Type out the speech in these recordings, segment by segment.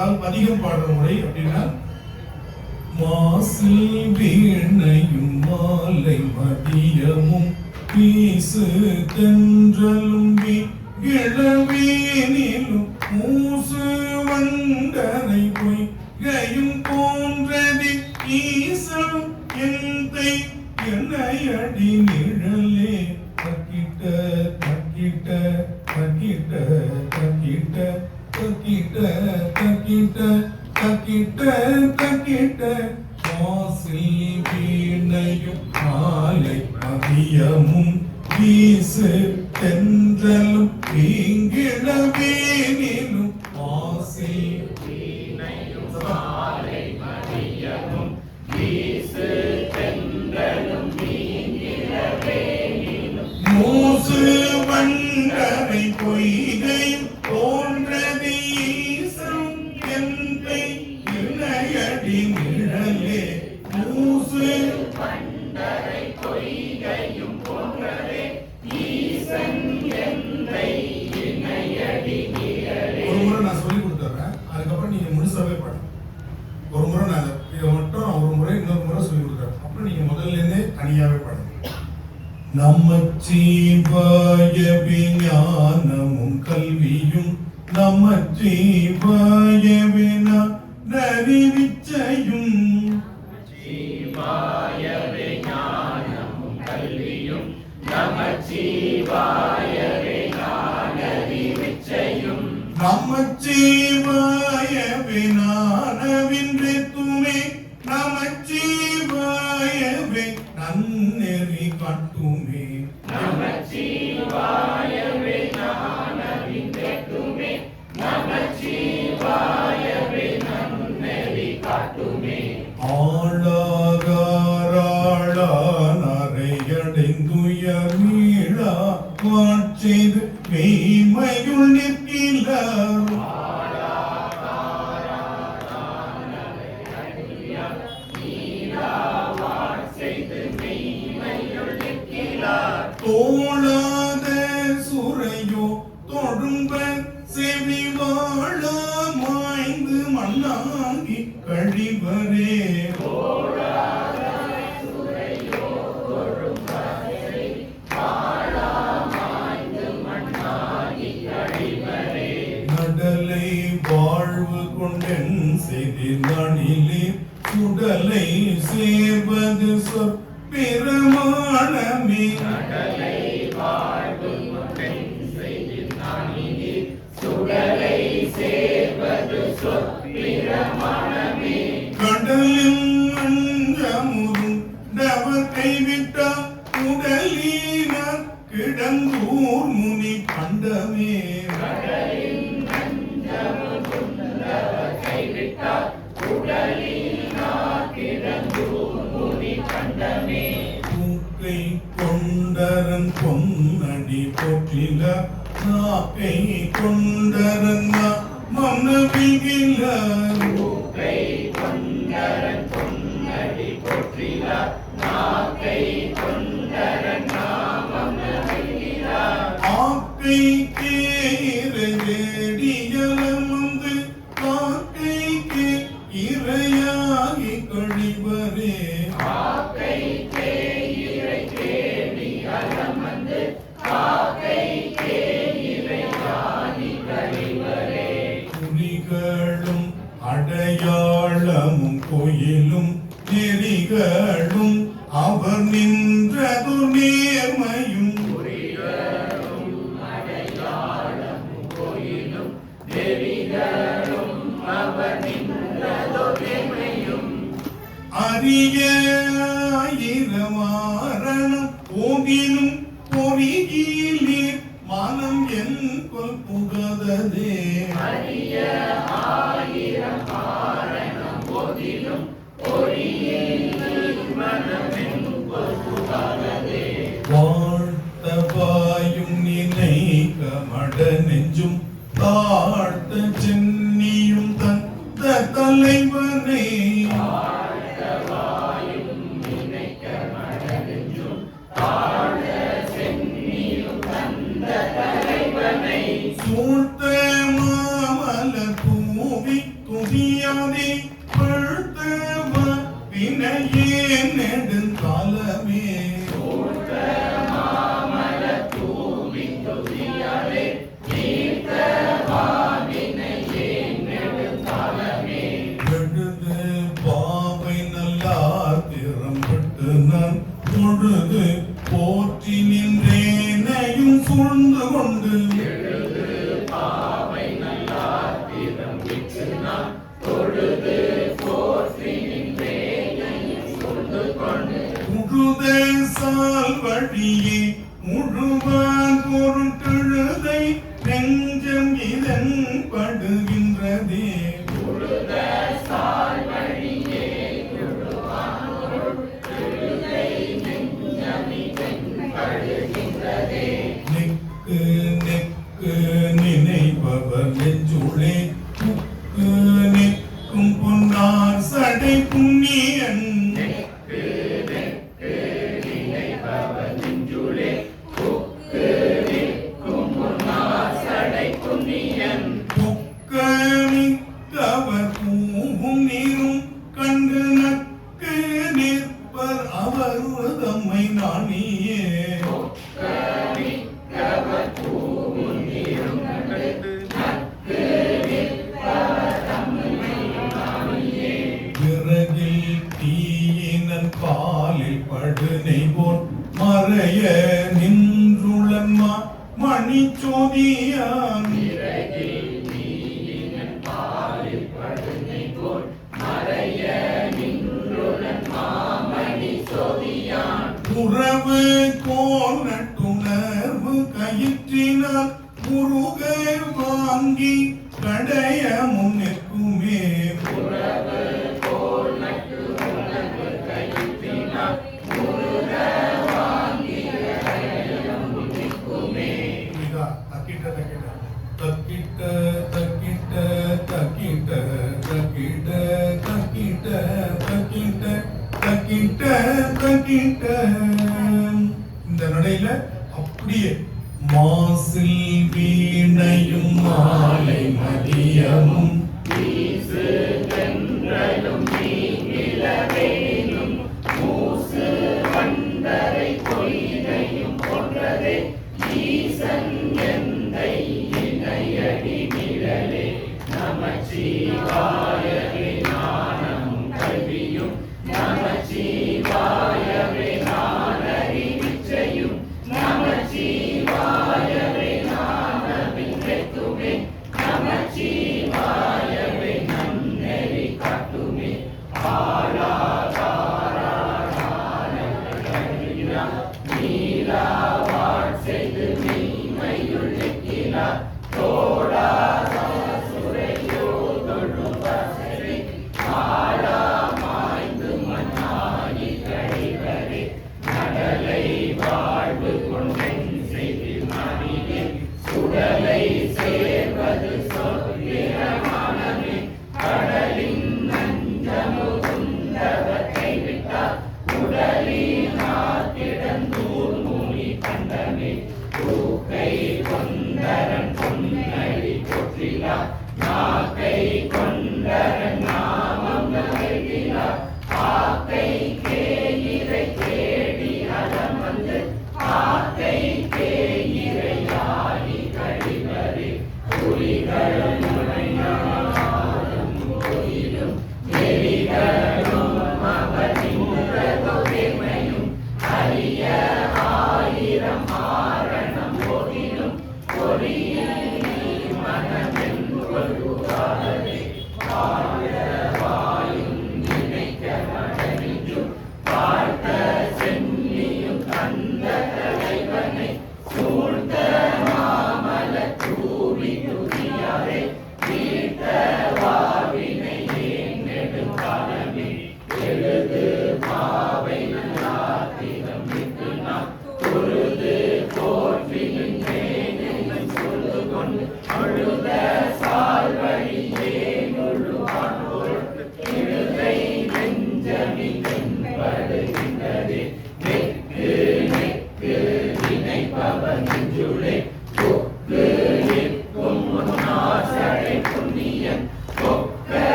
அதாவது பதிகம் பாடுற முறை அப்படின்னா மாசில் வீணையும் மாலை மதியமும் வீசு தென்றலும் இளவேனிலும் மூசு வண்டரை பொய்கையும் போன்றது ஈசம் எந்தை என்னையடி நிழலே தக்கிட்ட தக்கிட்ட தக்கிட்ட தக்கிட்ட தக்கிட்ட தக்கிட்ட தக்கிட்ட தக்கிட்ட மாசில் வீணையும் மாலை மதியமும் வீசு தென்றலும் இங்கிழவேனிலும் மாசில் வீணையும் மாலை மதியமும் வீசு தென்றலும் இங்கிழவேனிலும் மூசு வண்டரை பொய்கையும் போன்றது ஈசம் எந்தை இணையடி நிழலே மூசு வண்டரை பொய்கையும் போன்றதே ஈசன் எந்தை இணையடி நிழலே. ஒரு முறை நான் சொல்லி கொடுத்துறேன், அதுக்கப்புறம் நீங்க முழுசாவே பாடுங்க. ஒரு முறை நான் இதை மட்டும் ஒரு முறை இன்னொரு முறை சொல்லி கொடுக்குறேன், அப்புறம் நீங்க முதல்ல இருந்தே தனியாவே பாடுங்க. நமச்சிவாய விஞ்ஞானமும் கல்வியும் நமச்சிவாய வினா நறிவிச்சையும் நமச்சிவாய விஞ்ஞானமும் கல்வியும் நமச்சிவாய வினா நறிவிச்சையும் நமச்சிவாய வினானவின்றே துமே நமச்சிவாயவே நன்னெறி காட்டுமே நமச்சிவாய விஞ்ஞானவின்றே துமே நமச்சிவாயவே நன்னெறி காட்டுமே. ஆளாகாராளனையடைந்துயர் மீளா வாட்செய்து மெய்மையுள் நிற்கிறார் தோளாத சுரையோ தொடும்ப செவி வாழ மாய்ந்து மண்ணாங்கி கழிவரே நடலை வாழ்வு கொண்டென் செய்தி நாளிலே சுடலை சேர்வது சொற்பிரமாணமே கடலை வாழ்வு கொண்டென் செய்தி நாளிலே சுடலை சேர்வது சொற்பிரமாணமே. கடலில் அஞ்சமுதும் டவர் கைவிட்டார் உடலினார் கிடந்தூர் முனி பண்டமே கடலின் நஞ்சமுதுண்டவர் கைவிட்டார் உடலினார் கிடந்தூர் முனி பண்டமே. தூக்கை கொண்டரன் பொன்னடி போற்றில நாக்கை கொண்டரன் மன்னவிகில பூக்கை கொண்டரன் பொன்னடி போற்றினார் நாக்கை கொண்டரன் நாமம் நல்கிறார். ஆக்கை கேடியலம் வந்து காக்கைக்கு இரையாகி கழிவரே காக்கை இறை தேடி அலம் வந்து காக்கை இறையாகி கழிவரே. குறிகளும் அடையாளமும் கோயிலும் நெறிகளும் அவர் நின்றது நேர்மையும் குறிகளும் அடையாளமும் கோயிலும் நெறிகளும் அவர் நின்றதோ நேர்மையும் அரிய ஆயிரமாரணம் ஓங்கிலும் பொறியிலே மனம் என் கொல் புகததே அரிய ஆயிரம் காரணம் போதிலும் பொறியில் மனமென் பொறுப்பானதே. வாழ்த்த வாயும் நினைக்க மட நெஞ்சும் தாழ்த்த சென்னியும் தந்த தலைவனே வாழ்த்த வாயும் துதியாதே பழுத்தவ வினையே நெடுங்காலமே எழுது பாவை நல்லார் திறம்பட்டு நான் தொழுது போற்றி நின்றேனையும் சூழ்ந்து கொண்டு முழுதேசால் வழியே முழுவான் பொருட்டெழுதை நெஞ்சம் இதன் படுகின்றதே நெக்கு நெக்கு நினைப்பவர் நெஞ்சுளே புக்கு நிற்கும் பொன்னார் சடை புண்ணியன் புக்கமிக்கவர் பூவும் நீரும் கண்டு நக்கு நிற்பர் அவர் தம்மை நாணியே விறகில் தீயினன் பாலில் படுனை போல் மறைய நின்றுளன்மா மணிச்சோதியான் உறவு கோல் நட்டுணர்வு கயிற்றினால் முருக வாங்கி கடைய முன்னிற்குமே தக்கிட்ட தக்கிட்ட தக்கிட்ட தக்கிட்ட தக்கிட்ட தக்கிட்ட தக்கிட்ட தக்கிட்ட இந்த நடையில அப்படியே மாசில் வீணையும் மாலை மதியமும்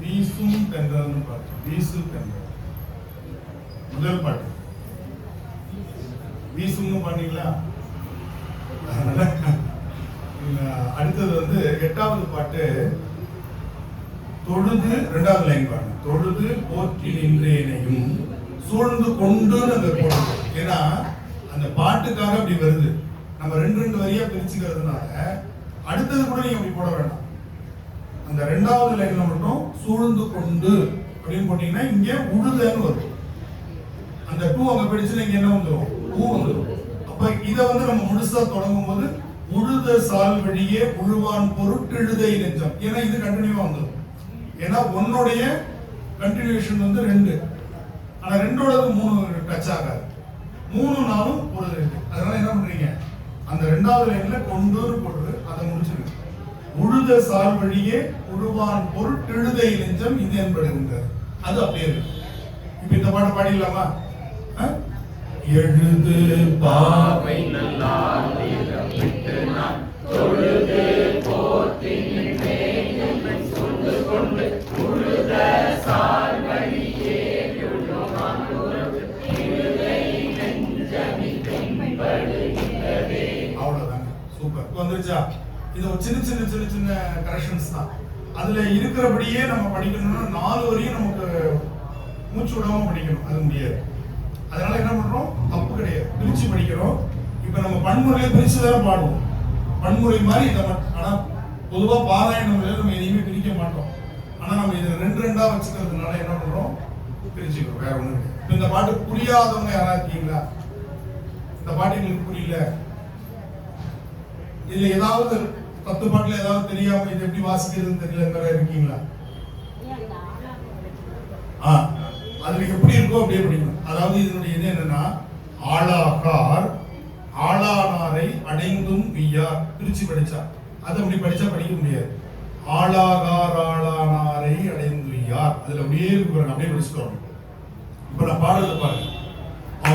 வீசும் தென்றல்னு பாட்டு. வீசு தென்றல் முதல் பாட்டு. வீசும்னு பாத்தீங்களா? அடுத்தது வந்து 8வது பாட்டு. தொழுது 2வது லைன் பாருங்க. தொழுது போற்றி நின்றேனையும் சூழ்ந்து கொண்டு அந்த போடுறது. ஏன்னா அந்த பாட்டுக்காக அப்படி வருது. நம்ம ரெண்டு வரியா பிரிச்சுக்கிறதுனால அடுத்தது கூட நீங்க அப்படி போட வேண்டாம். அந்த 2வது லைன்ல மட்டும் சூழ்ந்து கொண்டு அப்படின்னு போட்டீங்கன்னா இங்க உழுதன்னு வரும். அந்த 2 அங்க பிடிச்சுன்னா இங்க என்ன வந்துடும்? ஊ வந்துடும். அப்ப இத வந்து நம்ம முழுசா தொடங்கும் போது உழுத சால் வழியே உழுவான் பொருட்டெழுதை நெஞ்சம். ஏன்னா இது கண்டினியூவா வந்துடும். ஏன்னா ஒன்னுடைய கண்டினியூஷன் வந்து 2, ஆனா 2ஓடது 3 டச் ஆகாது. 3 நாளும் ஒரு இருக்கு. அதனால என்ன பண்றீங்க, அந்த 2வது லைன்ல கொண்டு போட்டு அதை முடிச்சிருக்கு. உழுத சால் வழியே உழுவான் பொருட்டெழுதை நெஞ்சம் இது என்படுகின்றது. அது அப்படியே இருக்கு. இப்ப இந்த பாட்டு பாடிடலாமா? எழுது பாவை நல்லால் விட்டு நான் தொழுது போற்றி நின்றேன் சூழ்ந்து கொண்டு உழுத சால் வழியே உழுவான் பொருட்டெழுதை நெஞ்சம் தென்படுகின்றதே. அவ்வளவுதாங்க. சூப்பர். வந்துருச்சா? இது ஒரு சின்ன கரெக்ஷன்ஸ் தான். அதுல இருக்கிறபடியே நம்ம படிக்கணும்னா 4 வரையும் நமக்கு மூச்சு விடாம படிக்கணும். அது முடியாது. அதனால என்ன பண்றோம்? தப்பு கிடையாது, பிரிச்சு படிக்கிறோம். இப்ப நம்ம பன்முறையில பிரிச்சு தான் பாடுவோம். பன்முறை மாதிரி இதை ஆனா பொதுவா பாராயணம்ல நம்ம எதையுமே பிரிக்க மாட்டோம். ஆனா நம்ம இதை 2 வச்சுக்கிறதுனால என்ன பண்றோம்? பிரிச்சுக்கிறோம். வேற ஒண்ணு கிடையாது. இந்த பாட்டு புரியாதவங்க யாராவது இருக்கீங்களா? இந்த பாட்டு எங்களுக்கு புரியல, இதுல ஏதாவது 10 பாட்டுல ஏதாவது தெரியாம இது எப்படி வாசிக்கிறதுன்னு தெரியல இருக்கீங்களா? அதுல எப்படி இருக்கோ அப்படியே படிக்கணும். அதாவது இதனுடைய இது என்னன்னா, ஆளாகார் ஆளானாரை அடைந்தும் வியார் பிரிச்சு படிச்சா அது அப்படி படிச்சா படிக்க முடியாது. ஆளாகார் ஆளானாரை அடைந்து வியார் அதுல அப்படியே இருக்கு பாருங்க. அப்படியே படிச்சுக்கோங்க. இப்ப நான் பாடுறது பாருங்க.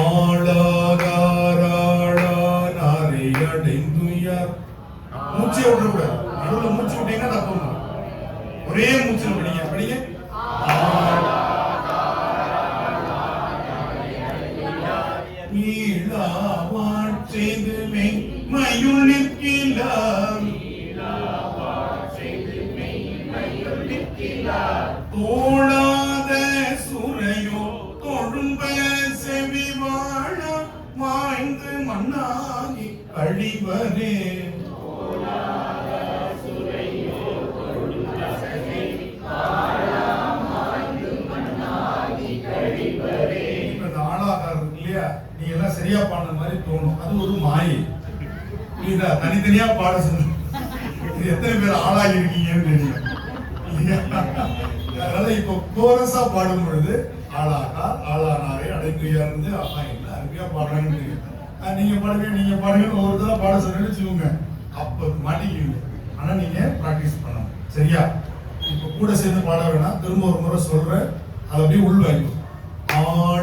ஆளாகார் ஆளானாரை அடைந்து வியார். மூச்சை விடக்கூடாது. நடுவில் மூச்சு விட்டீங்கன்னா தப்பு. ஒரே மூச்சில் படிங்க. படிங்க. மையுள் நிற்கிறார் தோழாத சுரையோ தொழும்ப செவி வாழ மாய்ந்து மண்ணாகி கழிவரே. நீ எல்லாம் சரியா பாடுற மாதிரி தோணும். அது ஒரு மாயை. தனித்தனியா பாட சொல்லு. இது எத்தனை பேர் ஆளாகி இருக்கீங்கன்னு தெரியும். அதனால இப்போ கோரஸா பாடும் பொழுது ஆளாகா ஆளானாரே அடைக்கையா இருந்து ஆஹா என்ன அருமையா பாடுறாங்கன்னு தெரியும். நீங்க பாடுங்க ஒரு தடவை பாட சொல்லுன்னு வச்சுக்கோங்க. அப்ப மாட்டிக்குவீங்க. ஆனா நீங்க பிராக்டிஸ் பண்ணணும். சரியா? இப்ப கூட சேர்ந்து பாட வேணாம். திரும்ப ஒரு முறை சொல்றேன். அதை அப்படியே உள்வாங்க. ஆள